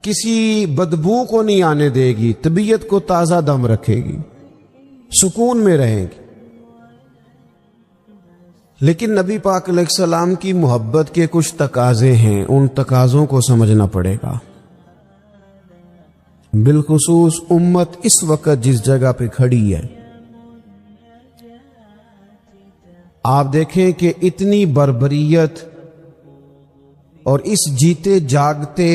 کسی بدبو کو نہیں آنے دے گی، طبیعت کو تازہ دم رکھے گی، سکون میں رہیں گی۔ لیکن نبی پاک علیہ السلام کی محبت کے کچھ تقاضے ہیں، ان تقاضوں کو سمجھنا پڑے گا۔ بالخصوص امت اس وقت جس جگہ پہ کھڑی ہے، آپ دیکھیں کہ اتنی بربریت اور اس جیتے جاگتے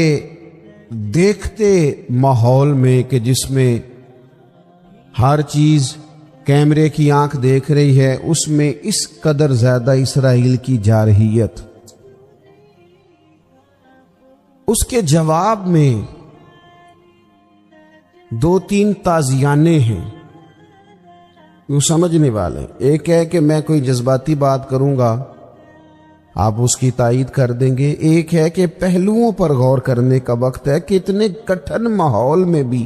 دیکھتے ماحول میں کہ جس میں ہر چیز کیمرے کی آنکھ دیکھ رہی ہے، اس میں اس قدر زیادہ اسرائیل کی جارحیت، اس کے جواب میں دو تین تازیانے ہیں وہ سمجھنے والے۔ ایک ہے کہ میں کوئی جذباتی بات کروں گا، آپ اس کی تائید کر دیں گے۔ ایک ہے کہ پہلوؤں پر غور کرنے کا وقت ہے کہ اتنے کٹھن ماحول میں بھی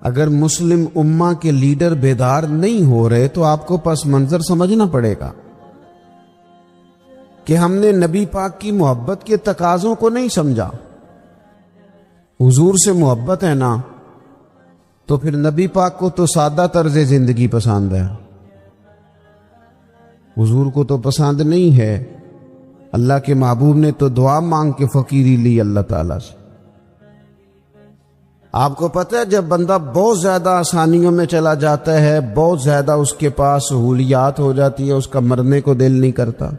اگر مسلم امہ کے لیڈر بیدار نہیں ہو رہے تو آپ کو پس منظر سمجھنا پڑے گا کہ ہم نے نبی پاک کی محبت کے تقاضوں کو نہیں سمجھا۔ حضور سے محبت ہے نا، تو پھر نبی پاک کو تو سادہ طرز زندگی پسند ہے، حضور کو تو پسند نہیں ہے۔ اللہ کے محبوب نے تو دعا مانگ کے فقیری لی اللہ تعالیٰ سے۔ آپ کو پتہ ہے جب بندہ بہت زیادہ آسانیوں میں چلا جاتا ہے، بہت زیادہ اس کے پاس سہولیات ہو جاتی ہے، اس کا مرنے کو دل نہیں کرتا۔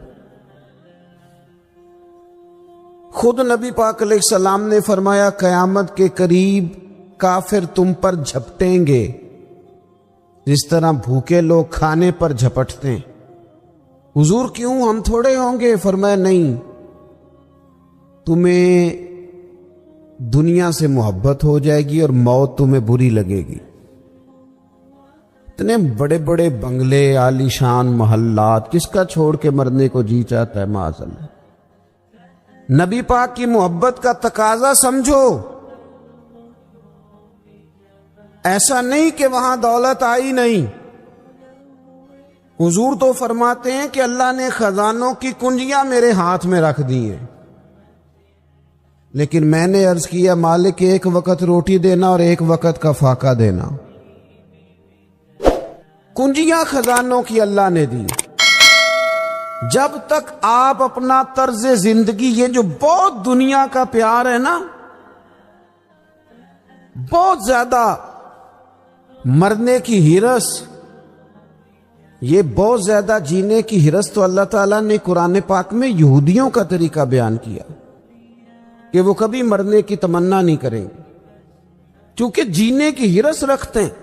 خود نبی پاک علیہ السلام نے فرمایا قیامت کے قریب کافر تم پر جھپٹیں گے جس طرح بھوکے لوگ کھانے پر جھپٹتے ہیں۔ حضور کیوں، ہم تھوڑے ہوں گے؟ فرمایا نہیں، تمہیں دنیا سے محبت ہو جائے گی اور موت تمہیں بری لگے گی۔ اتنے بڑے بڑے بنگلے، عالی شان محلات، کس کا چھوڑ کے مرنے کو جی چاہتا ہے؟ معاذ اللہ۔ نبی پاک کی محبت کا تقاضا سمجھو، ایسا نہیں کہ وہاں دولت آئی نہیں۔ حضور تو فرماتے ہیں کہ اللہ نے خزانوں کی کنجیاں میرے ہاتھ میں رکھ دی ہیں، لیکن میں نے عرض کیا مالک ایک وقت روٹی دینا اور ایک وقت کا فاقہ دینا۔ کنجیاں خزانوں کی اللہ نے دی۔ جب تک آپ اپنا طرز زندگی، یہ جو بہت دنیا کا پیار ہے نا، بہت زیادہ مرنے کی ہرس، یہ بہت زیادہ جینے کی ہرس، تو اللہ تعالیٰ نے قرآن پاک میں یہودیوں کا طریقہ بیان کیا کہ وہ کبھی مرنے کی تمنا نہیں کریں گے چونکہ جینے کی ہرس رکھتے ہیں۔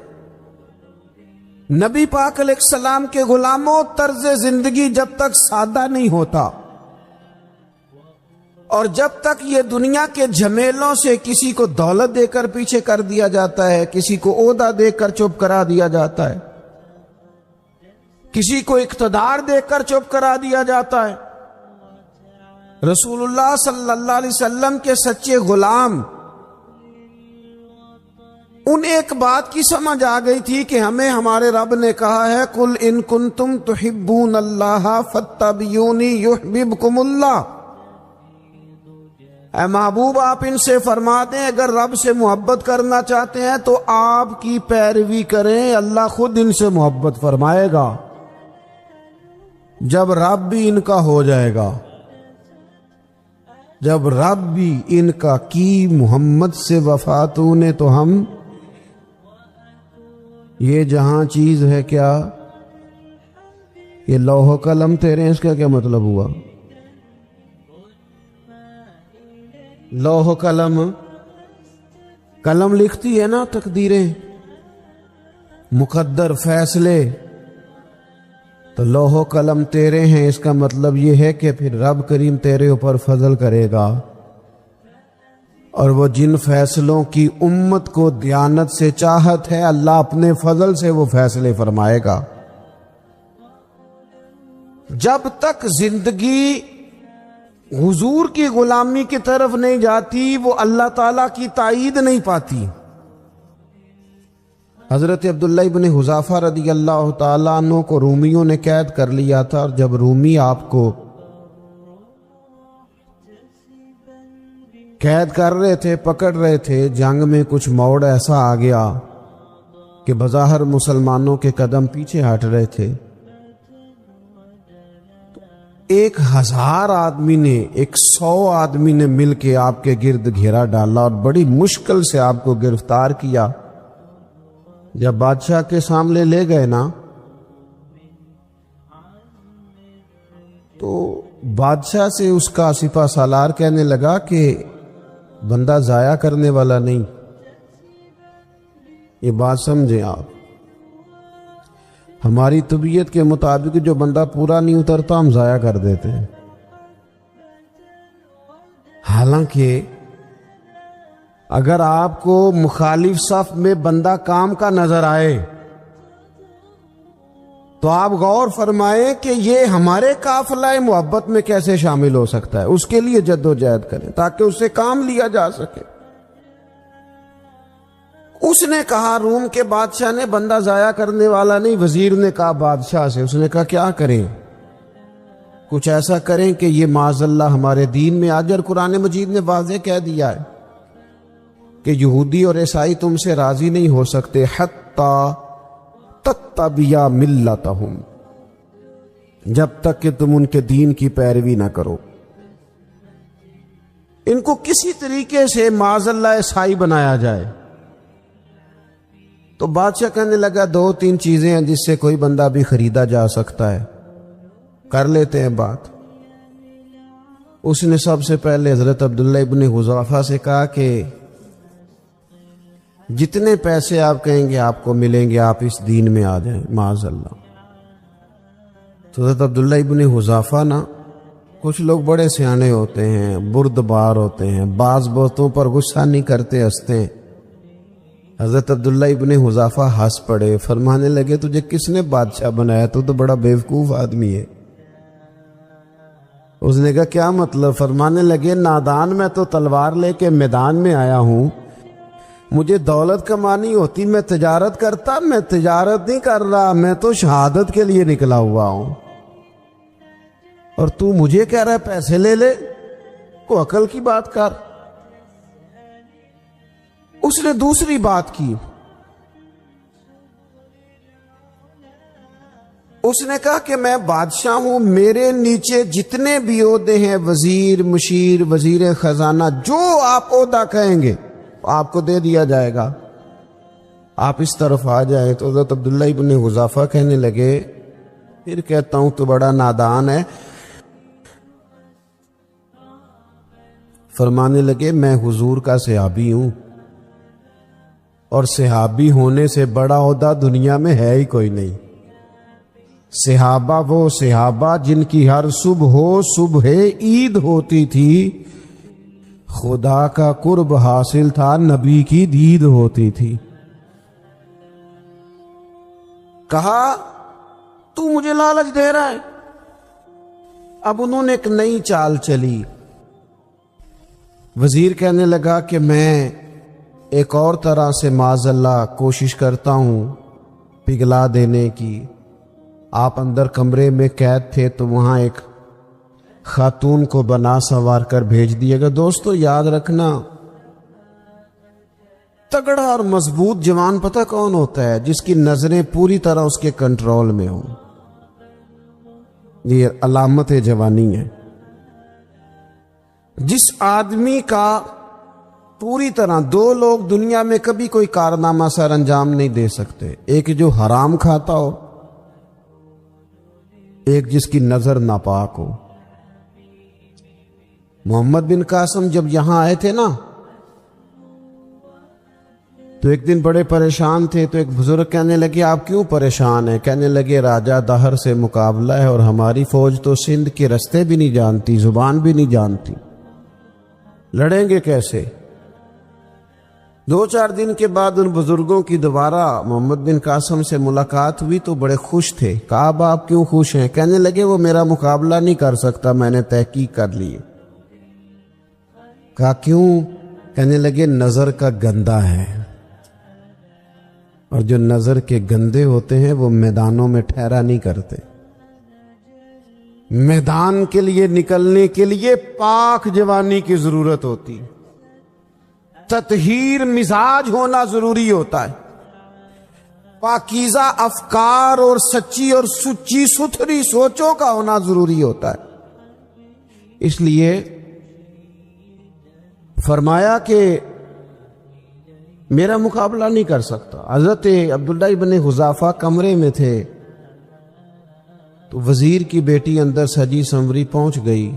نبی پاک علیہ السلام کے غلاموں، طرز زندگی جب تک سادہ نہیں ہوتا اور جب تک یہ دنیا کے جھمیلوں سے کسی کو دولت دے کر پیچھے کر دیا جاتا ہے، کسی کو عہدہ دے کر چپ کرا دیا جاتا ہے، کسی کو اقتدار دے کر چپ کرا دیا جاتا ہے، رسول اللہ صلی اللہ علیہ وسلم کے سچے غلام، انہیں ایک بات کی سمجھ آ گئی تھی کہ ہمیں ہمارے رب نے کہا ہے قُلْ إِن كُنْتُمْ تُحِبُّونَ اللَّهَ فَاتَّبِعُونِي يُحْبِبْكُمُ اللَّهُ۔ اے محبوب آپ ان سے فرما دیں اگر رب سے محبت کرنا چاہتے ہیں تو آپ کی پیروی کریں، اللہ خود ان سے محبت فرمائے گا۔ جب رب بھی ان کا ہو جائے گا، جب رب بھی ان کا کی محمد سے وفاتوں نے، تو ہم یہ جہاں چیز ہے کیا، یہ لوح و قلم تیرے، اس کا کیا مطلب ہوا؟ لوح و قلم، قلم لکھتی ہے نا تقدیریں، مقدر فیصلے، تو لوح و قلم تیرے ہیں، اس کا مطلب یہ ہے کہ پھر رب کریم تیرے اوپر فضل کرے گا، اور وہ جن فیصلوں کی امت کو دیانت سے چاہت ہے، اللہ اپنے فضل سے وہ فیصلے فرمائے گا۔ جب تک زندگی حضور کی غلامی کی طرف نہیں جاتی، وہ اللہ تعالیٰ کی تائید نہیں پاتی۔ حضرت عبداللہ ابن حذافہ رضی اللہ تعالیٰ عنہ کو رومیوں نے قید کر لیا تھا، اور جب رومی آپ کو قید کر رہے تھے، پکڑ رہے تھے، جنگ میں کچھ موڑ ایسا آ گیا کہ بظاہر مسلمانوں کے قدم پیچھے ہٹ رہے تھے. 1000 آدمی نے، 100 آدمی نے مل کے آپ کے گرد گھیرا ڈالا اور بڑی مشکل سے آپ کو گرفتار کیا. جب بادشاہ کے سامنے لے گئے نا تو بادشاہ سے اس کا سپہ سالار کہنے لگا کہ بندہ ضائع کرنے والا نہیں. یہ بات سمجھیں آپ، ہماری طبیعت کے مطابق جو بندہ پورا نہیں اترتا ہم ضائع کر دیتے ہیں. حالانکہ اگر آپ کو مخالف صف میں بندہ کام کا نظر آئے تو آپ غور فرمائیں کہ یہ ہمارے قافلہ محبت میں کیسے شامل ہو سکتا ہے. اس کے لیے جد و جہد کریں تاکہ اس سے کام لیا جا سکے. اس نے کہا روم کے بادشاہ نے بندہ ضائع کرنے والا نہیں. وزیر نے کہا بادشاہ سے، اس نے کہا کیا کریں؟ کچھ ایسا کریں کہ یہ معاذ اللہ ہمارے دین میں آج، اور قرآن مجید نے واضح کہہ دیا ہے کہ یہودی اور عیسائی تم سے راضی نہیں ہو سکتے حتی تتبع ملتہم، جب تک کہ تم ان کے دین کی پیروی نہ کرو. ان کو کسی طریقے سے معاذ اللہ عیسائی بنایا جائے. تو بادشاہ کہنے لگا 2-3 چیزیں ہیں جس سے کوئی بندہ بھی خریدا جا سکتا ہے، کر لیتے ہیں بات. اس نے سب سے پہلے حضرت عبداللہ ابن حذافہ سے کہا کہ جتنے پیسے آپ کہیں گے آپ کو ملیں گے، آپ اس دین میں آ جائیں معاذ اللہ. تو حضرت عبداللہ ابن حذافہ نا، کچھ لوگ بڑے سیانے ہوتے ہیں، بردبار ہوتے ہیں، بعض باتوں پر غصہ نہیں کرتے، ہنستے ہیں. حضرت عبداللہ ابن حذافہ ہنس پڑے، فرمانے لگے تجھے کس نے بادشاہ بنایا؟ تو بڑا بیوقوف آدمی ہے. اس نے کہا کیا مطلب؟ فرمانے لگے نادان، میں تو تلوار لے کے میدان میں آیا ہوں، مجھے دولت کمانی ہوتی میں تجارت کرتا، میں تجارت نہیں کر رہا، میں تو شہادت کے لیے نکلا ہوا ہوں، اور تو مجھے کہہ رہا ہے پیسے لے لے؟ کو عقل کی بات کر. اس نے دوسری بات کی، اس نے کہا کہ میں بادشاہ ہوں، میرے نیچے جتنے بھی عہدے ہیں، وزیر، مشیر، وزیر خزانہ، جو آپ عہدہ کہیں گے آپ کو دے دیا جائے گا، آپ اس طرف آ جائیں. تو حضرت عبداللہ ابن حذافہ کہنے لگے پھر کہتا ہوں تو بڑا نادان ہے. فرمانے لگے میں حضور کا صحابی ہوں، اور صحابی ہونے سے بڑا عہدہ دنیا میں ہے ہی کوئی نہیں. صحابہ وہ صحابہ جن کی ہر صبح عید ہوتی تھی، خدا کا قرب حاصل تھا، نبی کی دید ہوتی تھی. کہا تو مجھے لالچ دے رہا ہے. اب انہوں نے ایک نئی چال چلی. وزیر کہنے لگا کہ میں ایک اور طرح سے معاذ اللہ کوشش کرتا ہوں پگھلا دینے کی. آپ اندر کمرے میں قید تھے تو وہاں ایک خاتون کو بنا سنوار کر بھیج دیے گا. دوستو یاد رکھنا، تگڑا اور مضبوط جوان پتہ کون ہوتا ہے؟ جس کی نظریں پوری طرح اس کے کنٹرول میں ہوں. یہ علامت جوانی ہے. جس آدمی کا پوری طرح، 2 لوگ دنیا میں کبھی کوئی کارنامہ سر انجام نہیں دے سکتے، ایک جو حرام کھاتا ہو، ایک جس کی نظر ناپاک ہو. محمد بن قاسم جب یہاں آئے تھے نا تو ایک دن بڑے پریشان تھے. تو ایک بزرگ کہنے لگے آپ کیوں پریشان ہیں؟ کہنے لگے راجہ دہر سے مقابلہ ہے، اور ہماری فوج تو سندھ کے رستے بھی نہیں جانتی، زبان بھی نہیں جانتی، لڑیں گے کیسے؟ 2-4 دن کے بعد ان بزرگوں کی دوبارہ محمد بن قاسم سے ملاقات ہوئی تو بڑے خوش تھے. کہا اب آپ کیوں خوش ہیں؟ کہنے لگے وہ میرا مقابلہ نہیں کر سکتا، میں نے تحقیق کر لی. کہا کیوں؟ کہنے لگے نظر کا گندا ہے، اور جو نظر کے گندے ہوتے ہیں وہ میدانوں میں ٹھہرا نہیں کرتے. میدان کے لیے نکلنے کے لیے پاک جوانی کی ضرورت ہوتی. تطہیر مزاج ہونا ضروری ہوتا ہے، پاکیزہ افکار اور سچی اور سچی ستھری سوچوں کا ہونا ضروری ہوتا ہے۔ اس لیے فرمایا کہ میرا مقابلہ نہیں کر سکتا۔ حضرت عبداللہ ابن حذافہ کمرے میں تھے تو وزیر کی بیٹی اندر سجی سنوری پہنچ گئی،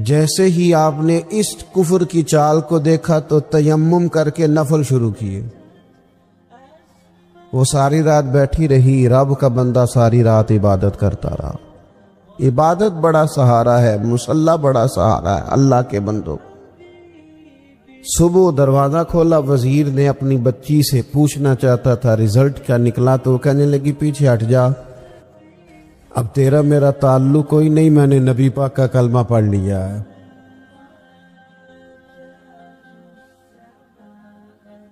جیسے ہی آپ نے اس کفر کی چال کو دیکھا تو تیمم کر کے نفل شروع کیے۔ وہ ساری رات بیٹھی رہی، رب کا بندہ ساری رات عبادت کرتا رہا۔ عبادت بڑا سہارا ہے، مصلی بڑا سہارا ہے اللہ کے بندوں۔ صبح دروازہ کھولا، وزیر نے اپنی بچی سے پوچھنا چاہتا تھا رزلٹ کیا نکلا، تو وہ کہنے لگی پیچھے ہٹ جا، اب تیرا میرا تعلق کوئی نہیں، میں نے نبی پاک کا کلمہ پڑھ لیا ہے۔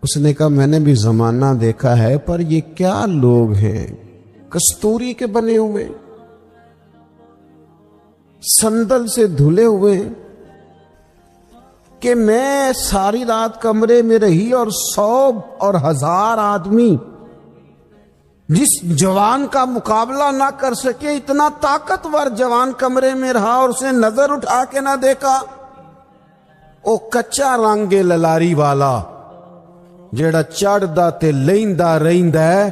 اس نے کہا میں نے بھی زمانہ دیکھا ہے، پر یہ کیا لوگ ہیں، کستوری کے بنے ہوئے، سندل سے دھلے ہوئے ہیں، کہ میں ساری رات کمرے میں رہی اور 100 اور 1000 آدمی جس جوان کا مقابلہ نہ کر سکے، اتنا طاقتور جوان کمرے میں رہا اور اسے نظر اٹھا کے نہ دیکھا۔ او کچا رنگ للاری والا جیڑا چڑھدا تے لیندا رہندا ہے،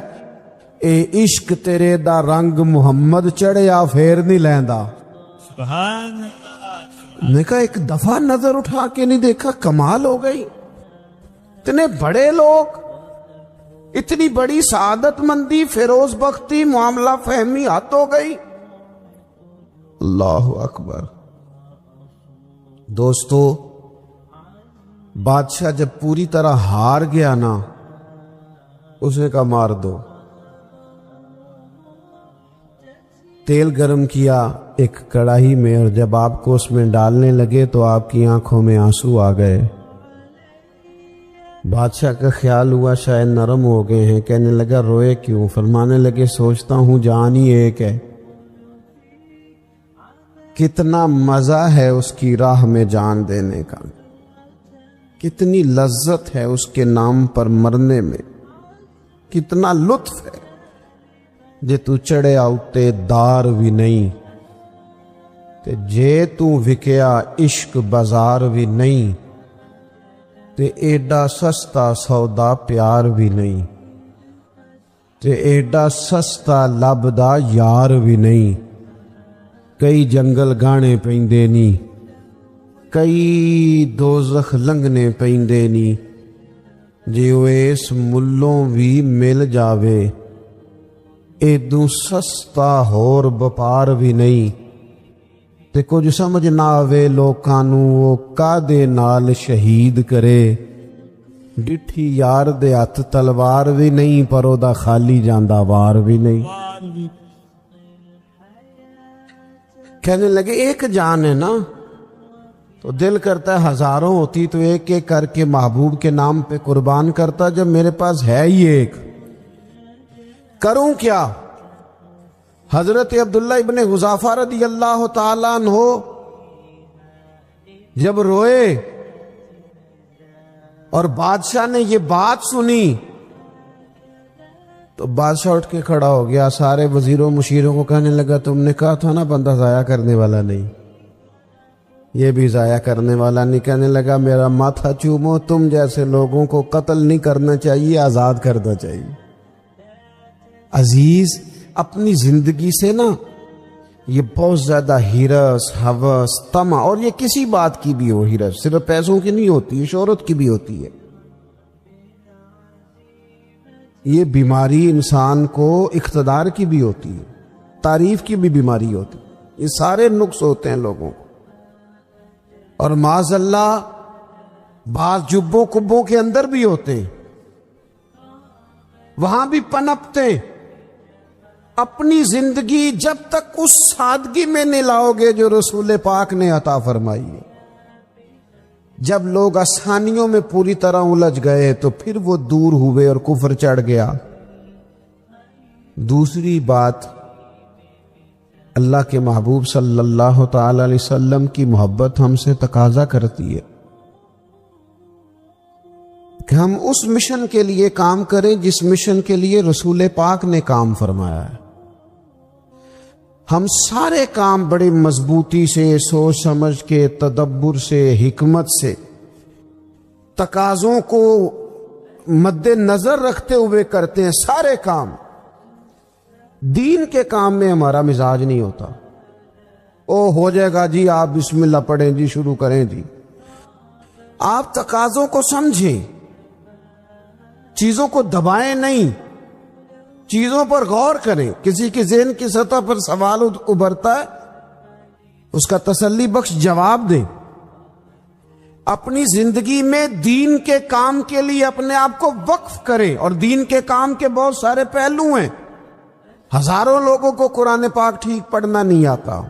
اے عشق تیرے دا رنگ محمد چڑھیا پھر نہیں لیندا۔ سبحان میں کہا ایک دفعہ نظر اٹھا کے نہیں دیکھا، کمال ہو گئی۔ اتنے بڑے لوگ، اتنی بڑی سعادت مندی، فیروز بختی، معاملہ فہمی حد ہو گئی۔ اللہ اکبر۔ دوستو، بادشاہ جب پوری طرح ہار گیا نا، اس نے کہا مار دو۔ تیل گرم کیا ایک کڑاہی میں، اور جب آپ کو اس میں ڈالنے لگے تو آپ کی آنکھوں میں آنسو آ گئے۔ بادشاہ کا خیال ہوا شاید نرم ہو گئے ہیں، کہنے لگا روئے کیوں؟ فرمانے لگے سوچتا ہوں جان ہی ایک ہے، کتنا مزہ ہے اس کی راہ میں جان دینے کا، کتنی لذت ہے اس کے نام پر مرنے میں، کتنا لطف ہے۔ جے تو چڑھے آؤتے دار بھی نہیں، تے جے تو وکیا عشق بازار بھی نہیں، تے ایڈا سستا سودا پیار بھی نہیں، تے ایڈا سستا لبدا یار بھی نہیں۔ کئی جنگل گانے پیندے نی، کئی دوزخ لنگنے پیندے نی، جے وہ اس ملوں بھی مل جاوے، ایدوں سستا ہور بپار بھی نہیں۔ تے کچھ سمجھ نہ آوے لوکاں نوں وہ کادے نال شہید کرے، ڈٹھی یار دے ہتھ تلوار بھی نہیں، پر او دا خالی جاندا وار بھی نہیں۔ کہنے لگے ایک جان ہے نا، تو دل کرتا ہے ہزاروں ہوتی تو ایک ایک کر کے محبوب کے نام پہ قربان کرتا، جب میرے پاس ہے ہی ایک، کروں کیا؟ حضرت عبداللہ ابن حذافہ رضی اللہ تعالیٰ عنہ جب روئے اور بادشاہ نے یہ بات سنی تو بادشاہ اٹھ کے کھڑا ہو گیا، سارے وزیروں مشیروں کو کہنے لگا تم نے کہا تھا نا بندہ ضائع کرنے والا نہیں، یہ بھی ضائع کرنے والا نہیں۔ کہنے لگا میرا ماتھا چومو، تم جیسے لوگوں کو قتل نہیں کرنا چاہیے، آزاد کرنا چاہیے۔ عزیز، اپنی زندگی سے نا یہ بہت زیادہ ہرس، ہوس، طمع، اور یہ کسی بات کی بھی ہو، ہرس صرف پیسوں کی نہیں ہوتی، شہرت کی بھی ہوتی ہے۔ یہ بیماری انسان کو اقتدار کی بھی ہوتی ہے، تعریف کی بھی بیماری ہوتی ہے، یہ سارے نقص ہوتے ہیں لوگوں کو، اور معاذ اللہ بعض جبوں کبوں کے اندر بھی ہوتے ہیں، وہاں بھی پنپتے۔ اپنی زندگی جب تک اس سادگی میں نہیں لاؤ گے جو رسول پاک نے عطا فرمائی ہے، جب لوگ آسانیوں میں پوری طرح الجھ گئے تو پھر وہ دور ہوئے اور کفر چڑھ گیا۔ دوسری بات، اللہ کے محبوب صلی اللہ تعالی علیہ وسلم کی محبت ہم سے تقاضا کرتی ہے کہ ہم اس مشن کے لیے کام کریں جس مشن کے لیے رسول پاک نے کام فرمایا ہے. ہم سارے کام بڑے مضبوطی سے، سوچ سمجھ کے، تدبر سے، حکمت سے، تقاضوں کو مد نظر رکھتے ہوئے کرتے ہیں. سارے کام. دین کے کام میں ہمارا مزاج نہیں ہوتا. ہو جائے گا جی، آپ بسم اللہ پڑھیں جی، شروع کریں جی. آپ تقاضوں کو سمجھیں، چیزوں کو دبائیں نہیں، چیزوں پر غور کریں. کسی کے ذہن کی سطح پر سوال ابھرتا ہے، اس کا تسلی بخش جواب دیں. اپنی زندگی میں دین کے کام کے لیے اپنے آپ کو وقف کریں. اور دین کے کام کے بہت سارے پہلو ہیں. ہزاروں لوگوں کو قرآن پاک ٹھیک پڑھنا نہیں آتا.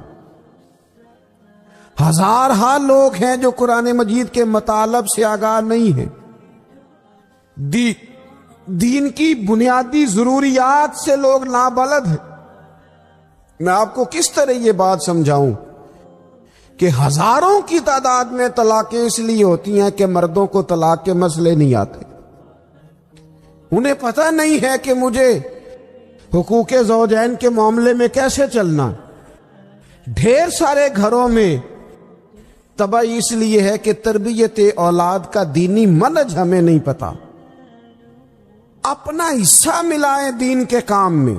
ہزارہا لوگ ہیں جو قرآن مجید کے مطالب سے آگاہ نہیں ہیں. دین کی بنیادی ضروریات سے لوگ نابلد ہیں. میں آپ کو کس طرح یہ بات سمجھاؤں کہ ہزاروں کی تعداد میں طلاقیں اس لیے ہوتی ہیں کہ مردوں کو طلاق کے مسئلے نہیں آتے. انہیں پتہ نہیں ہے کہ مجھے حقوق زوجین کے معاملے میں کیسے چلنا. ڈھیر سارے گھروں میں تباہی اس لیے ہے کہ تربیت اولاد کا دینی منہج ہمیں نہیں پتا. اپنا حصہ ملائیں دین کے کام میں.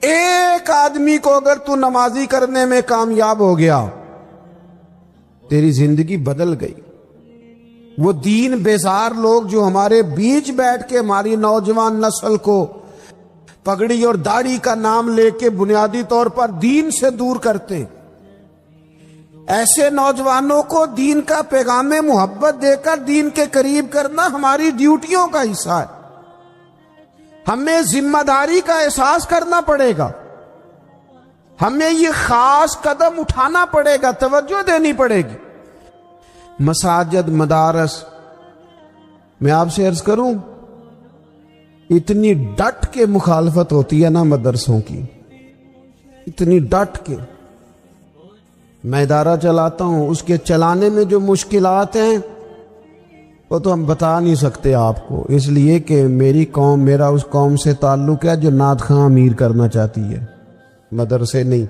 ایک آدمی کو اگر تو نمازی کرنے میں کامیاب ہو گیا، تیری زندگی بدل گئی. وہ دین بیزار لوگ جو ہمارے بیچ بیٹھ کے ہماری نوجوان نسل کو پگڑی اور داڑھی کا نام لے کے بنیادی طور پر دین سے دور کرتے ہیں، ایسے نوجوانوں کو دین کا پیغام محبت دے کر دین کے قریب کرنا ہماری ڈیوٹیوں کا حصہ ہے. ہمیں ذمہ داری کا احساس کرنا پڑے گا. ہمیں یہ خاص قدم اٹھانا پڑے گا، توجہ دینی پڑے گی. مساجد، مدارس، میں آپ سے عرض کروں، اتنی ڈٹ کے مخالفت ہوتی ہے نا مدرسوں کی، اتنی ڈٹ کے. میں ادارہ چلاتا ہوں، اس کے چلانے میں جو مشکلات ہیں وہ تو ہم بتا نہیں سکتے آپ کو، اس لیے کہ میری قوم، میرا اس قوم سے تعلق ہے جو نعت خواں امیر کرنا چاہتی ہے، مدرسے نہیں.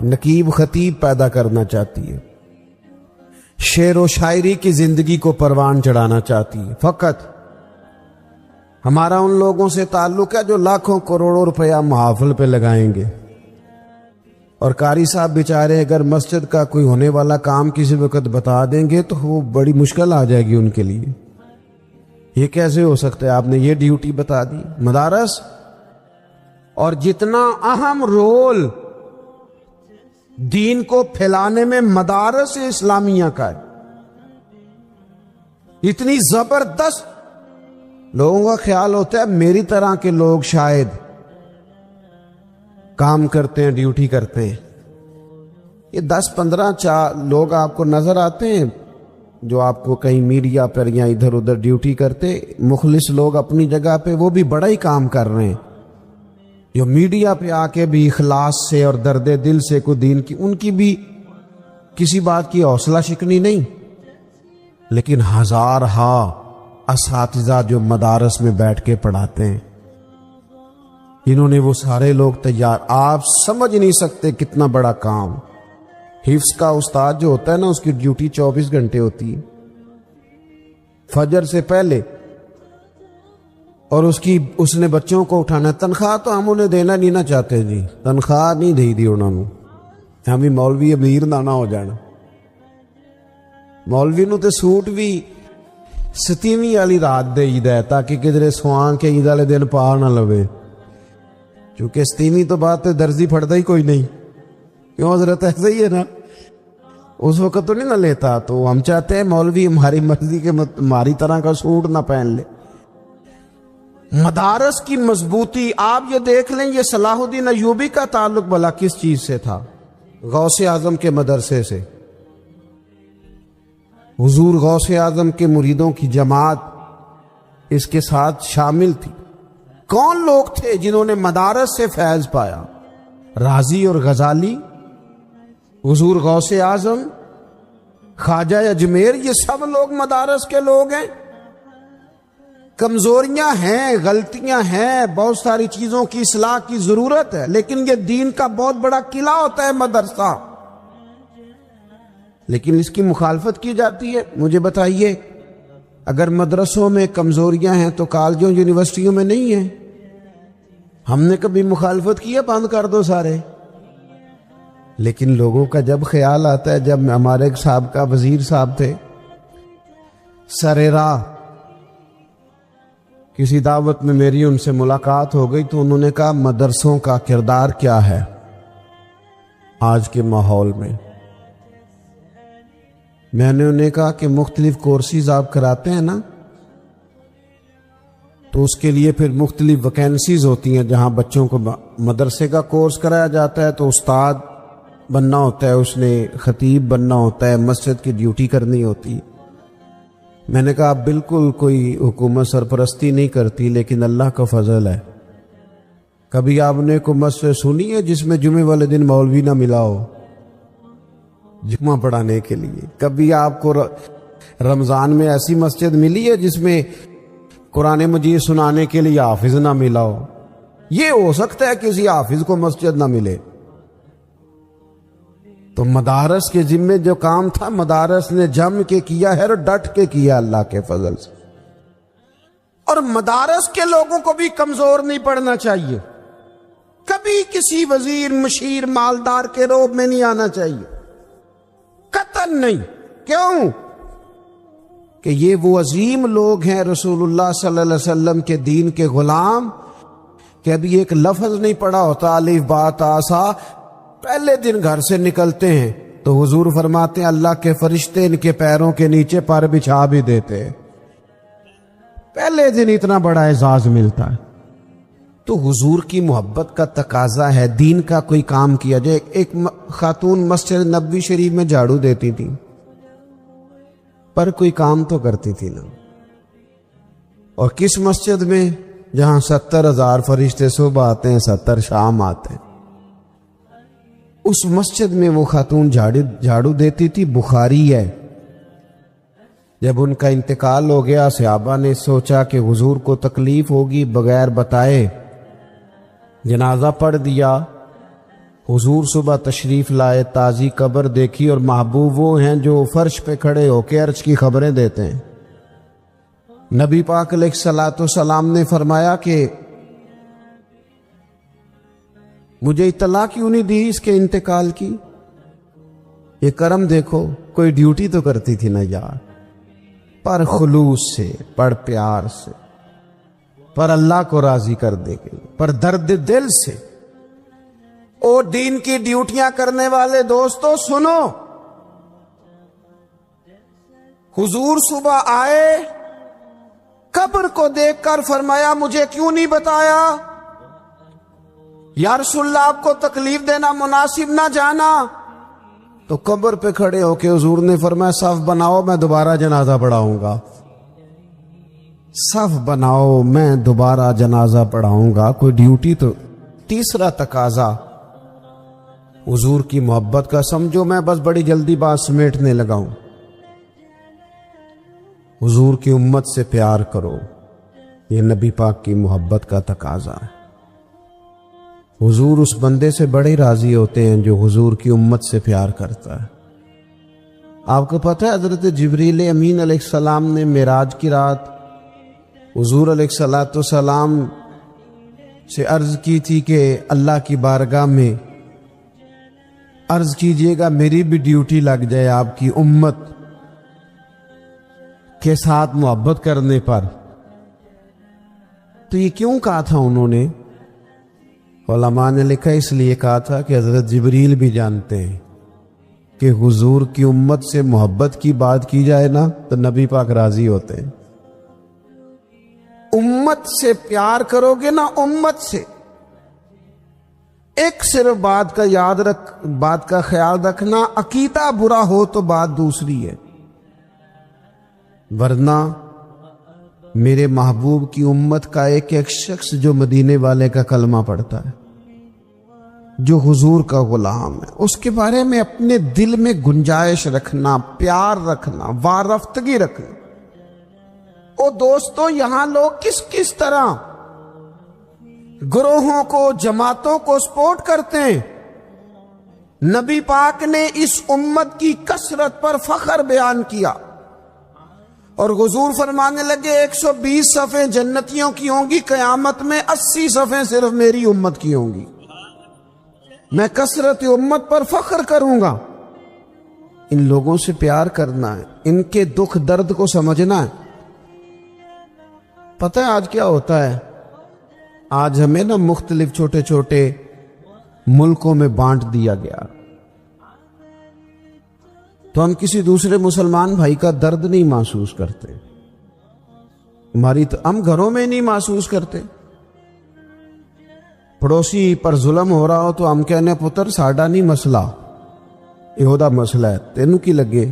نقیب خطیب پیدا کرنا چاہتی ہے، شعر و شاعری کی زندگی کو پروان چڑھانا چاہتی ہے. فقط ہمارا ان لوگوں سے تعلق ہے جو لاکھوں کروڑوں روپیہ محافل پہ لگائیں گے. اور قاری صاحب بیچارے اگر مسجد کا کوئی ہونے والا کام کسی وقت بتا دیں گے تو وہ بڑی مشکل آ جائے گی ان کے لیے. یہ کیسے ہو سکتا ہے، آپ نے یہ ڈیوٹی بتا دی. مدارس، اور جتنا اہم رول دین کو پھیلانے میں مدارس اسلامیہ کا ہے، اتنی زبردست. لوگوں کا خیال ہوتا ہے میری طرح کے لوگ شاید کام کرتے ہیں، ڈیوٹی کرتے ہیں. یہ 10-15 لوگ آپ کو نظر آتے ہیں جو آپ کو کہیں میڈیا پر یا ادھر ادھر ڈیوٹی کرتے. مخلص لوگ اپنی جگہ پہ وہ بھی بڑا ہی کام کر رہے ہیں، جو میڈیا پہ آ کے بھی اخلاص سے اور درد دل سے کو دین کی، ان کی بھی کسی بات کی حوصلہ شکنی نہیں. لیکن ہزارہا اساتذہ جو مدارس میں بیٹھ کے پڑھاتے ہیں، انہوں نے وہ سارے لوگ تیار. آپ سمجھ نہیں سکتے کتنا بڑا کام. حفظ کا استاد جو ہوتا ہے نا، اس کی ڈیوٹی 24 گھنٹے ہوتی ہے، فجر سے پہلے. اور اس نے بچوں کو اٹھانا. تنخواہ تو ہم انہیں دینا نہیں نہ چاہتے جی، تنخواہ نہیں دی انہوں نے. ہم بھی مولوی امیر نہ ہو جانا. مولوی نو تے سوٹ بھی 27ویں والی رات دے عید ہے تاکہ کدھر سوان کے عید والے دن پا نہ لوے، چونکہ 27ویں تو بعد تے درزی پھڑتا ہی کوئی نہیں. کیوں حضرت؟ ایسا ہی ہے نا، اس وقت تو نہیں نہ لیتا. تو ہم چاہتے ہیں مولوی ہماری مرضی کے ہماری طرح کا سوٹ نہ پہن لے. مدارس کی مضبوطی آپ یہ دیکھ لیں، یہ صلاح الدین ایوبی کا تعلق بھلا کس چیز سے تھا؟ غوث اعظم کے مدرسے سے. حضور غوث اعظم کے مریدوں کی جماعت اس کے ساتھ شامل تھی. کون لوگ تھے جنہوں نے مدارس سے فیض پایا؟ رازی اور غزالی، حضور غوث اعظم، خواجہ اجمیر، یہ سب لوگ مدارس کے لوگ ہیں۔ کمزوریاں ہیں، غلطیاں ہیں، بہت ساری چیزوں کی اصلاح کی ضرورت ہے، لیکن یہ دین کا بہت بڑا قلعہ ہوتا ہے مدرسہ، لیکن اس کی مخالفت کی جاتی ہے۔ مجھے بتائیے، اگر مدرسوں میں کمزوریاں ہیں تو کالجوں یونیورسٹیوں میں نہیں ہیں؟ ہم نے کبھی مخالفت کی ہے بند کر دو سارے؟ لیکن لوگوں کا جب خیال آتا ہے، جب ہمارے سابقہ وزیر صاحب تھے سریرا، کسی دعوت میں میری ان سے ملاقات ہو گئی تو انہوں نے کہا مدرسوں کا کردار کیا ہے آج کے ماحول میں؟ میں نے انہیں کہا کہ مختلف کورسز آپ کراتے ہیں نا، تو اس کے لیے پھر مختلف ویکینسیز ہوتی ہیں، جہاں بچوں کو مدرسے کا کورس کرایا جاتا ہے تو استاد بننا ہوتا ہے، اس نے خطیب بننا ہوتا ہے، مسجد کی ڈیوٹی کرنی ہوتی ہے۔ میں نے کہا بالکل کوئی حکومت سرپرستی نہیں کرتی، لیکن اللہ کا فضل ہے۔ کبھی آپ نے کوئی مسجد سنی ہے جس میں جمعے والے دن مولوی نہ ملا ہو جمعہ پڑھانے کے لیے؟ کبھی آپ کو رمضان میں ایسی مسجد ملی ہے جس میں قرآن مجید سنانے کے لیے حافظ نہ ملا ہو؟ یہ ہو سکتا ہے کسی حافظ کو مسجد نہ ملے۔ تو مدارس کے ذمے جو کام تھا مدارس نے جم کے کیا ہے اور ڈٹ کے کیا اللہ کے فضل سے۔ اور مدارس کے لوگوں کو بھی کمزور نہیں پڑنا چاہیے، کبھی کسی وزیر مشیر مالدار کے روب میں نہیں آنا چاہیے، قطعاً نہیں۔ کیوں؟ کہ یہ وہ عظیم لوگ ہیں رسول اللہ صلی اللہ علیہ وسلم کے دین کے غلام، کہ ابھی ایک لفظ نہیں پڑا ہوتا الف با تا سا، پہلے دن گھر سے نکلتے ہیں تو حضور فرماتے ہیں اللہ کے فرشتے ان کے پیروں کے نیچے پر بچھا بھی دیتے ہیں، پہلے دن اتنا بڑا اعزاز ملتا ہے۔ تو حضور کی محبت کا تقاضا ہے، دین کا کوئی کام کیا جائے۔ ایک خاتون مسجد نبوی شریف میں جھاڑو دیتی تھی، پر کوئی کام تو کرتی تھی نا۔ اور کس مسجد میں؟ جہاں 70,000 فرشتے صبح آتے ہیں، 70 شام آتے ہیں، اس مسجد میں وہ خاتون جھاڑو دیتی تھی۔ بخاری ہے، جب ان کا انتقال ہو گیا صحابہ نے سوچا کہ حضور کو تکلیف ہوگی، بغیر بتائے جنازہ پڑھ دیا۔ حضور صبح تشریف لائے، تازی قبر دیکھی، اور محبوب وہ ہیں جو فرش پہ کھڑے ہو کے عرش کی خبریں دیتے ہیں۔ نبی پاک علیہ الصلوۃ والسلام نے فرمایا کہ مجھے اطلاع کیوں نہیں دی اس کے انتقال کی؟ یہ کرم دیکھو، کوئی ڈیوٹی تو کرتی تھی نا یار، پر خلوص سے، پر پیار سے، پر اللہ کو راضی کر دے گی، پر درد دل سے۔ اور دین کی ڈیوٹیاں کرنے والے دوستو سنو، حضور صبح آئے، قبر کو دیکھ کر فرمایا مجھے کیوں نہیں بتایا؟ یا رسول اللہ آپ کو تکلیف دینا مناسب نہ جانا؟ تو قبر پہ کھڑے ہو کے حضور نے فرمایا صف بناؤ، میں دوبارہ جنازہ پڑھاؤں گا، صف بناؤ میں دوبارہ جنازہ پڑھاؤں گا۔ کوئی ڈیوٹی تو۔ تیسرا تقاضا حضور کی محبت کا، سمجھو میں بس بڑی جلدی بات سمیٹنے لگا ہوں۔ حضور کی امت سے پیار کرو، یہ نبی پاک کی محبت کا تقاضا ہے۔ حضور اس بندے سے بڑے راضی ہوتے ہیں جو حضور کی امت سے پیار کرتا ہے۔ آپ کو پتہ ہے حضرت جبریل امین علیہ السلام نے معراج کی رات حضور علیہ الصلوۃ والسلام سے عرض کی تھی کہ اللہ کی بارگاہ میں عرض کیجئے گا میری بھی ڈیوٹی لگ جائے آپ کی امت کے ساتھ محبت کرنے پر۔ تو یہ کیوں کہا تھا انہوں نے؟ علماء نے لکھا اس لیے کہا تھا کہ حضرت جبریل بھی جانتے ہیں کہ حضور کی امت سے محبت کی بات کی جائے نا تو نبی پاک راضی ہوتے ہیں۔ امت سے پیار کرو گے نا، امت سے ایک صرف بات کا خیال رکھنا، عقیدہ برا ہو تو بات دوسری ہے، ورنہ میرے محبوب کی امت کا ایک ایک شخص جو مدینے والے کا کلمہ پڑھتا ہے، جو حضور کا غلام ہے، اس کے بارے میں اپنے دل میں گنجائش رکھنا، پیار رکھنا، وارفتگی رکھنا۔ او دوستو، یہاں لوگ کس طرح گروہوں کو، جماعتوں کو سپورٹ کرتے ہیں۔ نبی پاک نے اس امت کی کثرت پر فخر بیان کیا، اور حضور فرمانے لگے 120 صفیں جنتیوں کی ہوں گی، قیامت میں 80 صفیں صرف میری امت کی ہوں گی۔ میں کثرت امت پر فخر کروں گا۔ ان لوگوں سے پیار کرنا ہے، ان کے دکھ درد کو سمجھنا ہے۔ پتہ ہے آج کیا ہوتا ہے؟ آج ہمیں مختلف چھوٹے چھوٹے ملکوں میں بانٹ دیا گیا، تو ہم کسی دوسرے مسلمان بھائی کا درد نہیں محسوس کرتے، ہم گھروں میں نہیں محسوس کرتے۔ پڑوسی پر ظلم ہو رہا ہو تو ہم کہنے پتر ساڈا نہیں مسئلہ، یہ مسئلہ ہے، تینوں کی لگے۔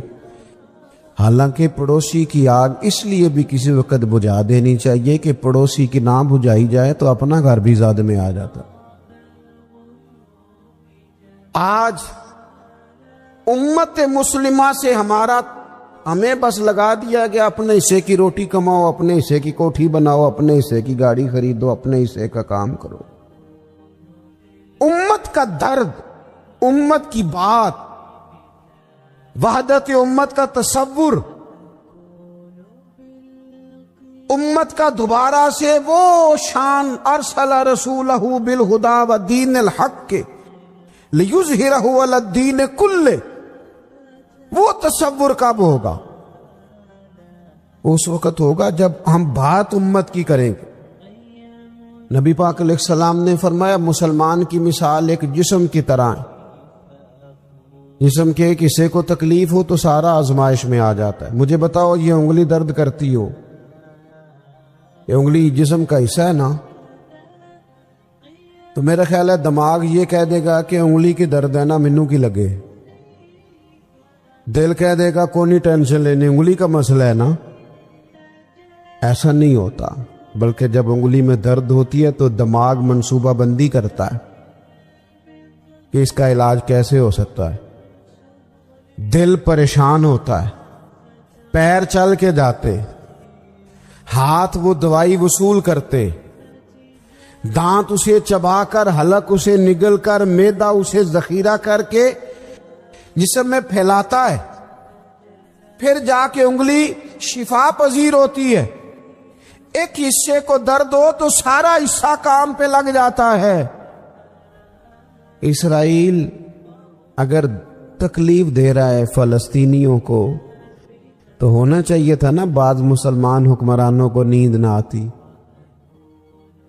حالانکہ پڑوسی کی آگ اس لیے بھی کسی وقت بجھا دینی چاہیے کہ پڑوسی کی نہ بجھائی جائے تو اپنا گھر بھی زاد میں آ جاتا۔ آج امت مسلمہ سے ہمیں بس لگا دیا گیا اپنے حصے کی روٹی کماؤ، اپنے حصے کی کوٹھی بناؤ، اپنے حصے کی گاڑی خریدو، اپنے حصے کا کام کرو۔ امت کا درد، امت کی بات، وحدت امت کا تصور، امت کا دوبارہ سے وہ شان، ارسل رسولہ بالہدی ودین الحق لیظہرہ علی الدین کلہ، وہ تصور کب ہوگا؟ اس وقت ہوگا جب ہم بات امت کی کریں گے۔ نبی پاک علیہ السلام نے فرمایا مسلمان کی مثال ایک جسم کی طرح ہے، جسم کے ایک حصے کو تکلیف ہو تو سارا آزمائش میں آ جاتا ہے۔ مجھے بتاؤ یہ انگلی درد کرتی ہو، یہ انگلی جسم کا حصہ ہے نا، تو میرا خیال ہے دماغ یہ کہہ دے گا کہ انگلی کی درد ہے نا مینوں کی لگے، دل کہہ دے گا کوئی نہیں ٹینشن لینے، انگلی کا مسئلہ ہے نا۔ ایسا نہیں ہوتا، بلکہ جب انگلی میں درد ہوتی ہے تو دماغ منصوبہ بندی کرتا ہے کہ اس کا علاج کیسے ہو سکتا ہے، دل پریشان ہوتا ہے، پیر چل کے جاتے، ہاتھ وہ دوائی وصول کرتے، دانت اسے چبا کر، حلق اسے نگل کر، معدہ اسے ذخیرہ کر کے جسم میں پھیلاتا ہے، پھر جا کے انگلی شفا پذیر ہوتی ہے۔ ایک حصے کو درد ہو تو سارا حصہ کام پہ لگ جاتا ہے۔ اسرائیل اگر تکلیف دے رہا ہے فلسطینیوں کو تو ہونا چاہیے تھا نا بعض مسلمان حکمرانوں کو نیند نہ آتی،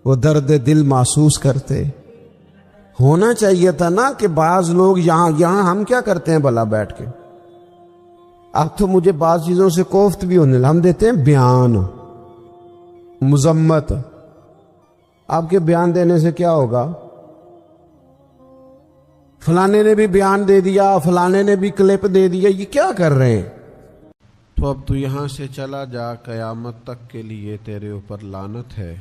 وہ درد دل محسوس کرتے۔ ہونا چاہیے تھا نا کہ بعض لوگ یہاں ہم کیا کرتے ہیں بھلا بیٹھ کے، اب تو مجھے بعض چیزوں سے کوفت بھی ہونے لگا، ہم دیتے ہیں بیان، مذمت۔ آپ کے بیان دینے سے کیا ہوگا؟ فلانے نے بھی بیان دے دیا، فلانے نے بھی کلپ دے دیا، یہ کیا کر رہے ہیں؟ تو اب تو یہاں سے چلا جا، قیامت تک کے لیے تیرے اوپر لعنت ہے۔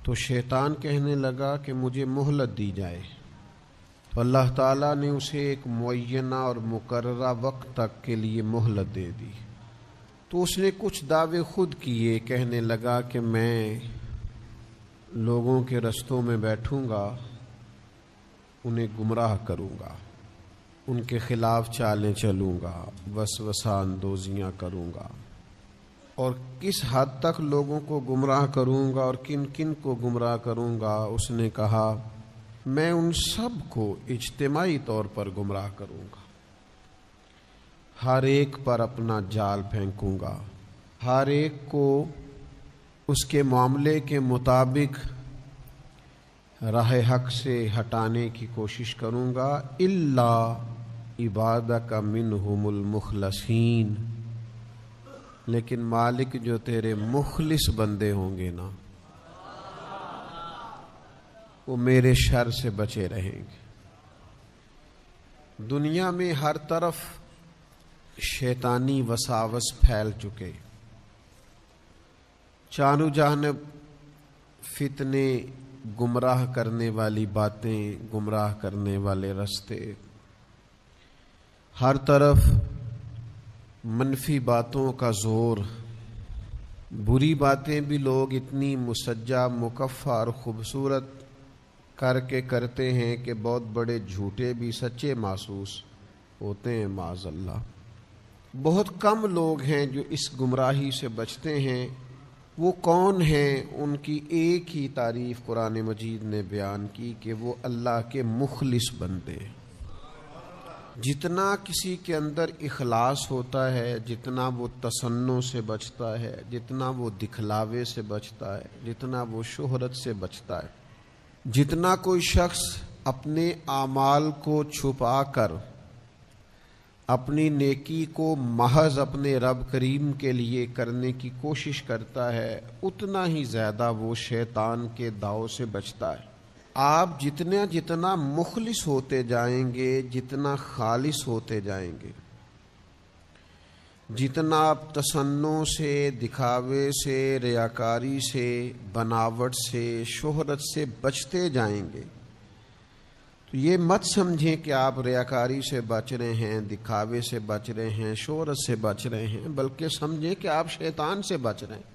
تو شیطان کہنے لگا کہ مجھے مہلت دی جائے، تو اللہ تعالیٰ نے اسے ایک معینہ اور مقررہ وقت تک کے لیے مہلت دے دی۔ تو اس نے کچھ دعوے خود کیے، کہنے لگا کہ میں لوگوں کے رستوں میں بیٹھوں گا، انہیں گمراہ کروں گا، ان کے خلاف چالیں چلوں گا، وسوسہ اندوزیاں کروں گا، اور کس حد تک لوگوں کو گمراہ کروں گا اور کن کن کو گمراہ کروں گا۔ اس نے کہا میں ان سب کو اجتماعی طور پر گمراہ کروں گا، ہر ایک پر اپنا جال پھینکوں گا، ہر ایک کو اس کے معاملے کے مطابق راہ حق سے ہٹانے کی کوشش کروں گا، الا عبادک منہم المخلصین، لیکن مالک جو تیرے مخلص بندے ہوں گے نا وہ میرے شر سے بچے رہیں گے۔ دنیا میں ہر طرف شیطانی وساوس پھیل چکے، چاروں جانب فتنے گمراہ کرنے والی باتیں، گمراہ کرنے والے راستے، ہر طرف منفی باتوں کا زور، بری باتیں بھی لوگ اتنی مسجع، مکفّہ اور خوبصورت کر کے کرتے ہیں کہ بہت بڑے جھوٹے بھی سچے محسوس ہوتے ہیں معاذ اللہ۔ بہت کم لوگ ہیں جو اس گمراہی سے بچتے ہیں۔ وہ کون ہیں؟ ان کی ایک ہی تعریف قرآن مجید نے بیان کی کہ وہ اللہ کے مخلص بندے۔ جتنا کسی کے اندر اخلاص ہوتا ہے، جتنا وہ تصنع سے بچتا ہے، جتنا وہ دکھلاوے سے بچتا ہے، جتنا وہ شہرت سے بچتا ہے، جتنا کوئی شخص اپنے اعمال کو چھپا کر اپنی نیکی کو محض اپنے رب کریم کے لیے کرنے کی کوشش کرتا ہے، اتنا ہی زیادہ وہ شیطان کے داؤ سے بچتا ہے۔ آپ جتنا مخلص ہوتے جائیں گے، جتنا خالص ہوتے جائیں گے، جتنا آپ تصنع سے، دکھاوے سے، ریاکاری سے، بناوٹ سے، شہرت سے بچتے جائیں گے، تو یہ مت سمجھیں کہ آپ ریاکاری سے بچ رہے ہیں، دکھاوے سے بچ رہے ہیں، شہرت سے بچ رہے ہیں، بلکہ سمجھیں کہ آپ شیطان سے بچ رہے ہیں۔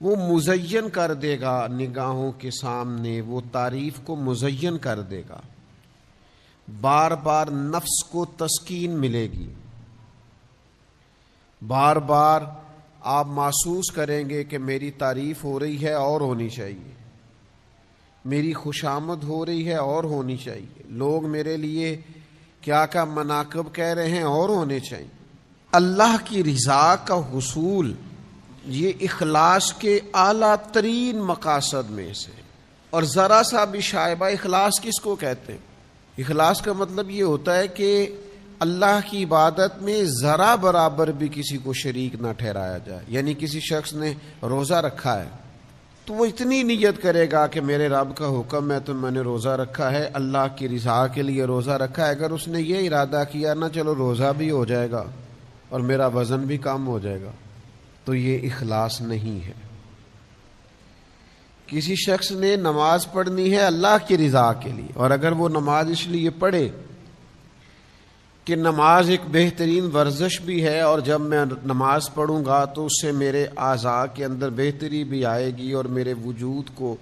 وہ مزین کر دے گا نگاہوں کے سامنے، وہ تعریف کو مزین کر دے گا، بار بار نفس کو تسکین ملے گی، بار بار آپ محسوس کریں گے کہ میری تعریف ہو رہی ہے اور ہونی چاہیے، میری خوشامد ہو رہی ہے اور ہونی چاہیے، لوگ میرے لیے کیا کیا مناقب کہہ رہے ہیں اور ہونے چاہیے۔ اللہ کی رضا کا حصول یہ اخلاص کے اعلیٰ ترین مقاصد میں سے، اور ذرا سا بھی شائبہ اخلاص کس کو کہتے ہیں؟ اخلاص کا مطلب یہ ہوتا ہے کہ اللہ کی عبادت میں ذرا برابر بھی کسی کو شریک نہ ٹھہرایا جائے۔ یعنی کسی شخص نے روزہ رکھا ہے تو وہ اتنی نیت کرے گا کہ میرے رب کا حکم ہے تو میں نے روزہ رکھا ہے، اللہ کی رضا کے لیے روزہ رکھا ہے۔ اگر اس نے یہ ارادہ کیا نا چلو روزہ بھی ہو جائے گا اور میرا وزن بھی کم ہو جائے گا، تو یہ اخلاص نہیں ہے۔ کسی شخص نے نماز پڑھنی ہے اللہ کی رضا کے لیے، اور اگر وہ نماز اس لیے پڑھے کہ نماز ایک بہترین ورزش بھی ہے، اور جب میں نماز پڑھوں گا تو اس سے میرے اعضاء کے اندر بہتری بھی آئے گی اور میرے وجود کو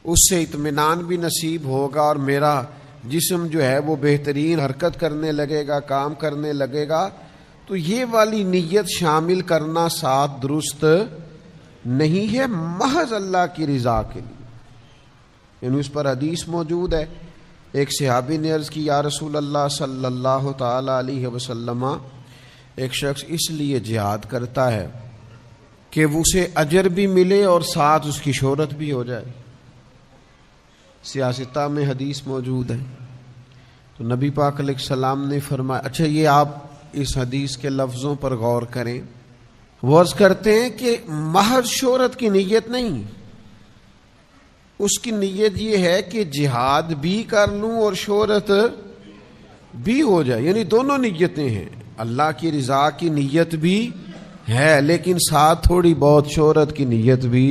اس سے اطمینان بھی نصیب ہوگا، اور میرا جسم جو ہے وہ بہترین حرکت کرنے لگے گا، کام کرنے لگے گا، تو یہ والی نیت شامل کرنا ساتھ درست نہیں ہے، محض اللہ کی رضا کے لیے۔ یعنی اس پر حدیث موجود ہے، ایک صحابی نے عرض کی یا رسول اللہ صلی اللہ تعالی علیہ وسلم، ایک شخص اس لیے جہاد کرتا ہے کہ اسے اجر بھی ملے اور ساتھ اس کی شہرت بھی ہو جائے۔ سیاستہ میں حدیث موجود ہے۔ تو نبی پاک علیہ السلام نے فرمایا، اچھا یہ آپ اس حدیث کے لفظوں پر غور کریں۔ وہ عرض کرتے ہیں کہ محض شہرت کی نیت نہیں، اس کی نیت یہ ہے کہ جہاد بھی کر لوں اور شہرت بھی ہو جائے، یعنی دونوں نیتیں ہیں۔ اللہ کی رضا کی نیت بھی ہے لیکن ساتھ تھوڑی بہت شہرت کی نیت بھی۔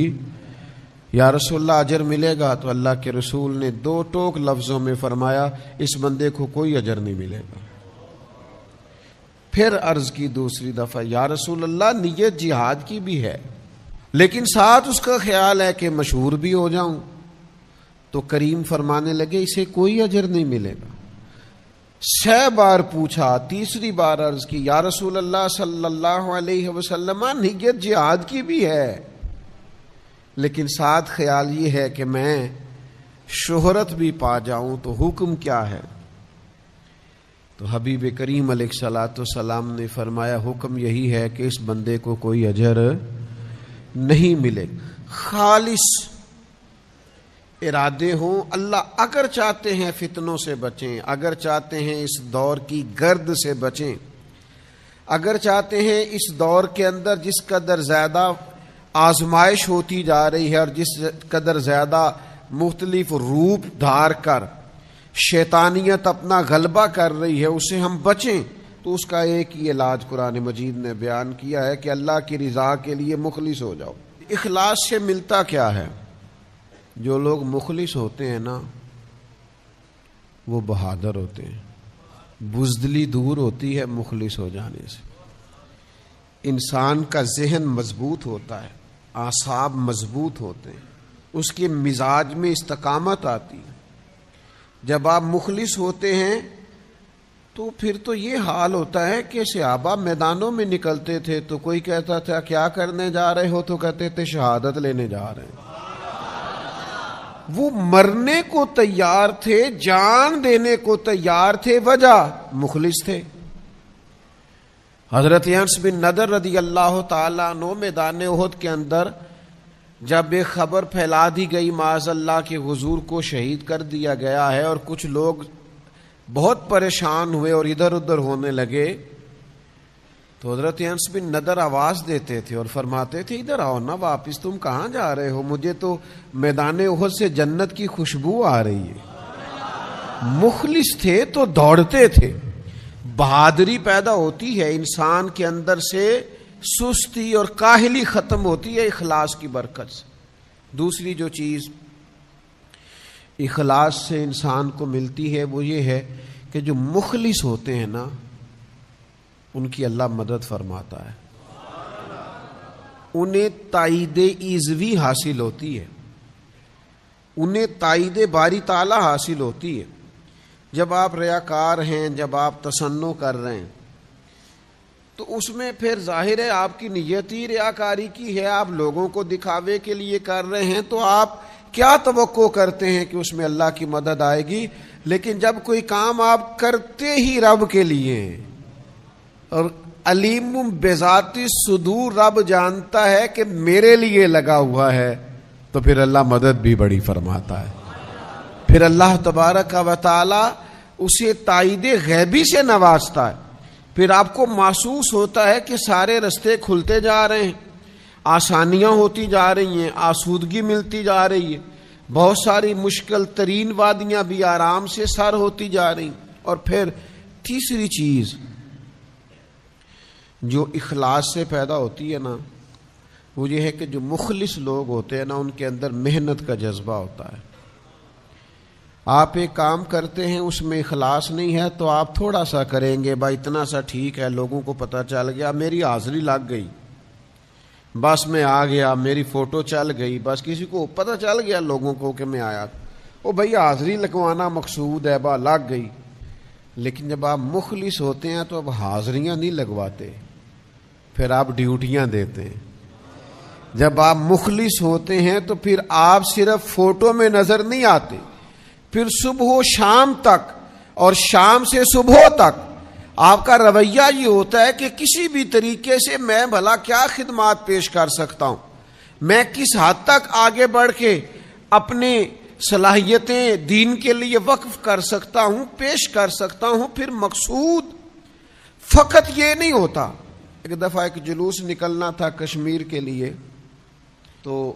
یا رسول اللہ اجر ملے گا؟ تو اللہ کے رسول نے دو ٹوک لفظوں میں فرمایا اس بندے کو کوئی اجر نہیں ملے گا۔ پھر عرض کی دوسری دفعہ یا رسول اللہ نیت جہاد کی بھی ہے لیکن ساتھ اس کا خیال ہے کہ مشہور بھی ہو جاؤں، تو کریم فرمانے لگے اسے کوئی اجر نہیں ملے گا۔ 6 بار پوچھا، تیسری بار عرض کی یا رسول اللہ صلی اللہ علیہ وسلم نیت جہاد کی بھی ہے لیکن ساتھ خیال یہ ہے کہ میں شہرت بھی پا جاؤں، تو حکم کیا ہے؟ تو حبیب کریم علیہ الصلوۃ والسلام نے فرمایا حکم یہی ہے کہ اس بندے کو کوئی اجر نہیں ملے۔ خالص ارادے ہوں، اللہ اگر چاہتے ہیں فتنوں سے بچیں، اگر چاہتے ہیں اس دور کی گرد سے بچیں، اگر چاہتے ہیں اس دور کے اندر جس قدر زیادہ آزمائش ہوتی جا رہی ہے اور جس قدر زیادہ مختلف روپ دھار کر شیطانیت اپنا غلبہ کر رہی ہے اسے ہم بچیں، تو اس کا ایک ہی علاج قرآن مجید نے بیان کیا ہے کہ اللہ کی رضا کے لیے مخلص ہو جاؤ۔ اخلاص سے ملتا کیا ہے؟ جو لوگ مخلص ہوتے ہیں نا وہ بہادر ہوتے ہیں. بزدلی دور ہوتی ہے مخلص ہو جانے سے. انسان کا ذہن مضبوط ہوتا ہے، اعصاب مضبوط ہوتے ہیں، اس کے مزاج میں استقامت آتی ہے. جب آپ مخلص ہوتے ہیں تو پھر تو یہ حال ہوتا ہے کہ صحابہ میدانوں میں نکلتے تھے تو کوئی کہتا تھا کیا کرنے جا رہے ہو، تو کہتے تھے شہادت لینے جا رہے ہیں. وہ مرنے کو تیار تھے، جان دینے کو تیار تھے، وجہ مخلص تھے. حضرت انس بن نضر رضی اللہ تعالیٰ عنہ میدان احد کے اندر جب ایک خبر پھیلا دی گئی معاذ اللہ کہ حضور کو شہید کر دیا گیا ہے، اور کچھ لوگ بہت پریشان ہوئے اور ادھر ادھر ہونے لگے، تو حضرت انس بن نضر آواز دیتے تھے اور فرماتے تھے ادھر آؤ نا واپس، تم کہاں جا رہے ہو، مجھے تو میدان احد سے جنت کی خوشبو آ رہی ہے. مخلص تھے تو دوڑتے تھے. بہادری پیدا ہوتی ہے انسان کے اندر سے، سستی اور کاہلی ختم ہوتی ہے اخلاص کی برکت سے. دوسری جو چیز اخلاص سے انسان کو ملتی ہے وہ یہ ہے کہ جو مخلص ہوتے ہیں نا ان کی اللہ مدد فرماتا ہے، انہیں تائید ایزوی حاصل ہوتی ہے، انہیں تائید باری تعالی حاصل ہوتی ہے. جب آپ ریاکار ہیں، جب آپ تصنع کر رہے ہیں تو اس میں پھر ظاہر ہے آپ کی نیت ہی ریاکاری کی ہے، آپ لوگوں کو دکھاوے کے لیے کر رہے ہیں، تو آپ کیا توقع کرتے ہیں کہ اس میں اللہ کی مدد آئے گی. لیکن جب کوئی کام آپ کرتے ہی رب کے لیے ہیں، اور علیم بذات الصدور، رب جانتا ہے کہ میرے لیے لگا ہوا ہے، تو پھر اللہ مدد بھی بڑی فرماتا ہے. پھر اللہ تبارک و تعالی اسے تائید غیبی سے نوازتا ہے. پھر آپ کو محسوس ہوتا ہے کہ سارے رستے کھلتے جا رہے ہیں، آسانیاں ہوتی جا رہی ہیں، آسودگی ملتی جا رہی ہے، بہت ساری مشکل ترین وادیاں بھی آرام سے سر ہوتی جا رہی ہیں. اور پھر تیسری چیز جو اخلاص سے پیدا ہوتی ہے نا وہ یہ ہے کہ جو مخلص لوگ ہوتے ہیں نا ان کے اندر محنت کا جذبہ ہوتا ہے. آپ ایک کام کرتے ہیں اس میں اخلاص نہیں ہے تو آپ تھوڑا سا کریں گے، بھائی اتنا سا ٹھیک ہے، لوگوں کو پتہ چل گیا، میری حاضری لگ گئی، بس میں آ گیا، میری فوٹو چل گئی، بس کسی کو پتہ چل گیا لوگوں کو کہ میں آیا، وہ بھائی حاضری لگوانا مقصود ہے، با لگ گئی. لیکن جب آپ مخلص ہوتے ہیں تو اب حاضریاں نہیں لگواتے، پھر آپ ڈیوٹیاں دیتے ہیں. جب آپ مخلص ہوتے ہیں تو پھر آپ صرف فوٹو میں نظر نہیں آتے، پھر صبح و شام تک اور شام سے صبح تک آپ کا رویہ یہ ہوتا ہے کہ کسی بھی طریقے سے میں بھلا کیا خدمات پیش کر سکتا ہوں، میں کس حد تک آگے بڑھ کے اپنے صلاحیتیں دین کے لیے وقف کر سکتا ہوں، پیش کر سکتا ہوں. پھر مقصود فقط یہ نہیں ہوتا. ایک دفعہ ایک جلوس نکلنا تھا کشمیر کے لیے، تو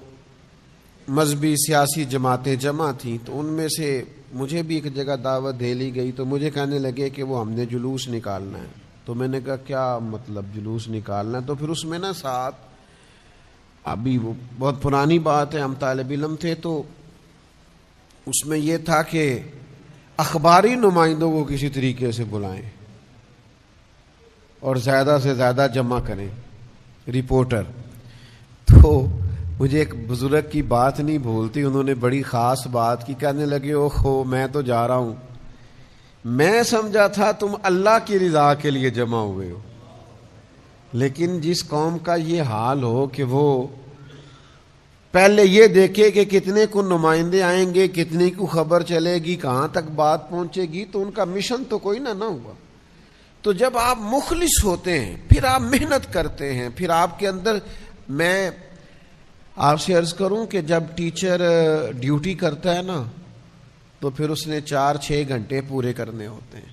مذہبی سیاسی جماعتیں جمع تھیں، تو ان میں سے مجھے بھی ایک جگہ دعوت دے لی گئی، تو مجھے کہنے لگے کہ وہ ہم نے جلوس نکالنا ہے. تو میں نے کہا کیا مطلب جلوس نکالنا ہے؟ تو پھر اس میں نا ساتھ، ابھی وہ بہت پرانی بات ہے، ہم طالب علم تھے، تو اس میں یہ تھا کہ اخباری نمائندوں کو کسی طریقے سے بلائیں اور زیادہ سے زیادہ جمع کریں رپورٹر. تو مجھے ایک بزرگ کی بات نہیں بھولتی، انہوں نے بڑی خاص بات کی، کہنے لگے اوہو میں تو جا رہا ہوں، میں سمجھا تھا تم اللہ کی رضا کے لیے جمع ہوئے ہو. لیکن جس قوم کا یہ حال ہو کہ وہ پہلے یہ دیکھے کہ کتنے کو نمائندے آئیں گے، کتنے کو خبر چلے گی، کہاں تک بات پہنچے گی، تو ان کا مشن تو کوئی نہ ہوا. تو جب آپ مخلص ہوتے ہیں پھر آپ محنت کرتے ہیں، پھر آپ کے اندر، میں آپ سے عرض کروں کہ جب ٹیچر ڈیوٹی کرتا ہے نا تو پھر اس نے 4-6 گھنٹے پورے کرنے ہوتے ہیں،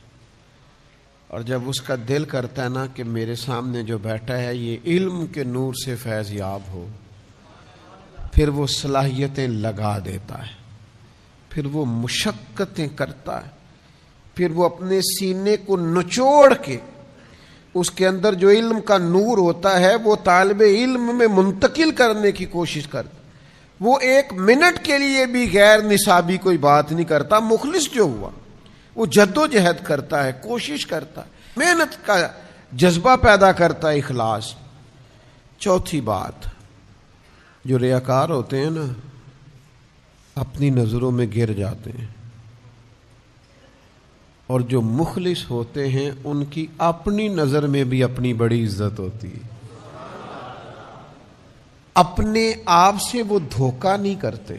اور جب اس کا دل کرتا ہے نا کہ میرے سامنے جو بیٹھا ہے یہ علم کے نور سے فیض یاب ہو، پھر وہ صلاحیتیں لگا دیتا ہے، پھر وہ مشقتیں کرتا ہے، پھر وہ اپنے سینے کو نچوڑ کے اس کے اندر جو علم کا نور ہوتا ہے وہ طالب علم میں منتقل کرنے کی کوشش کرتا. وہ 1 منٹ کے لیے بھی غیر نصابی کوئی بات نہیں کرتا. مخلص جو ہوا وہ جد و جہد کرتا ہے, کوشش کرتا ہے, محنت کا جذبہ پیدا کرتا ہے, اخلاص. چوتھی بات, جو ریاکار ہوتے ہیں نا اپنی نظروں میں گر جاتے ہیں, اور جو مخلص ہوتے ہیں ان کی اپنی نظر میں بھی اپنی بڑی عزت ہوتی ہے. اپنے آپ سے وہ دھوکہ نہیں کرتے.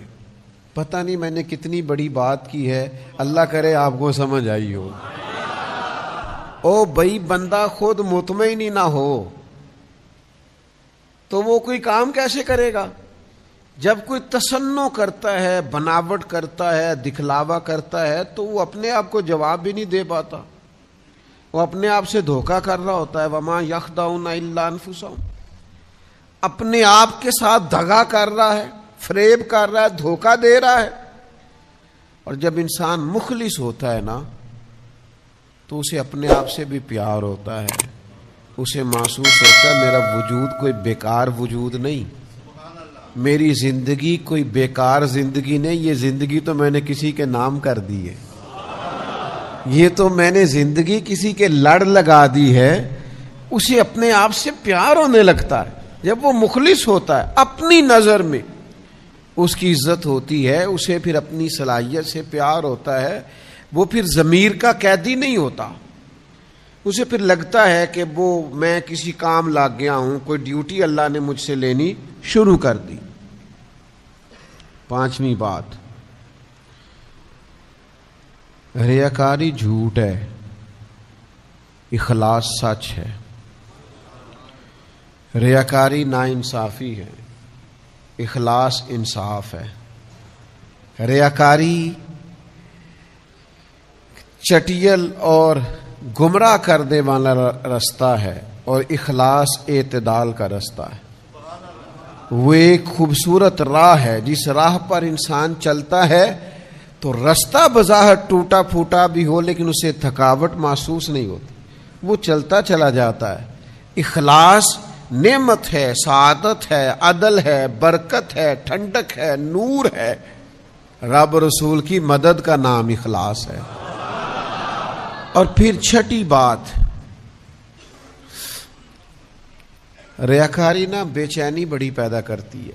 پتہ نہیں میں نے کتنی بڑی بات کی ہے, اللہ کرے آپ کو سمجھ آئی ہو. او بھائی, بندہ خود مطمئن ہی نہ ہو تو وہ کوئی کام کیسے کرے گا؟ جب کوئی تصنع کرتا ہے, بناوٹ کرتا ہے, دکھلاوا کرتا ہے, تو وہ اپنے آپ کو جواب بھی نہیں دے پاتا. وہ اپنے آپ سے دھوکہ کر رہا ہوتا ہے. وما یخدعون الا انفسهم, اپنے آپ کے ساتھ دغا کر رہا ہے, فریب کر رہا ہے, دھوکہ دے رہا ہے. اور جب انسان مخلص ہوتا ہے نا تو اسے اپنے آپ سے بھی پیار ہوتا ہے. اسے محسوس ہوتا ہے میرا وجود کوئی بیکار وجود نہیں, میری زندگی کوئی بیکار زندگی نہیں, یہ زندگی تو میں نے کسی کے نام کر دی ہے, یہ تو میں نے زندگی کسی کے لڑ لگا دی ہے. اسے اپنے آپ سے پیار ہونے لگتا ہے. جب وہ مخلص ہوتا ہے اپنی نظر میں اس کی عزت ہوتی ہے, اسے پھر اپنی صلاحیت سے پیار ہوتا ہے. وہ پھر ضمیر کا قیدی نہیں ہوتا. اسے پھر لگتا ہے کہ وہ میں کسی کام لگ گیا ہوں, کوئی ڈیوٹی اللہ نے مجھ سے لینی شروع کر دی. پانچویں بات, ریاکاری جھوٹ ہے, اخلاص سچ ہے. ریاکاری ناانصافی ہے, اخلاص انصاف ہے. ریاکاری چٹیل اور گمراہ کرنے والا رستہ ہے, اور اخلاص اعتدال کا رستہ ہے. وہ ایک خوبصورت راہ ہے جس راہ پر انسان چلتا ہے تو رستہ بظاہر ٹوٹا پھوٹا بھی ہو لیکن اسے تھکاوٹ محسوس نہیں ہوتی, وہ چلتا چلا جاتا ہے. اخلاص نعمت ہے, سعادت ہے, عدل ہے, برکت ہے, ٹھنڈک ہے, نور ہے. رب رسول کی مدد کا نام اخلاص ہے. اور پھر چھٹی بات, ریاکاری نا بے چینی بڑی پیدا کرتی ہے.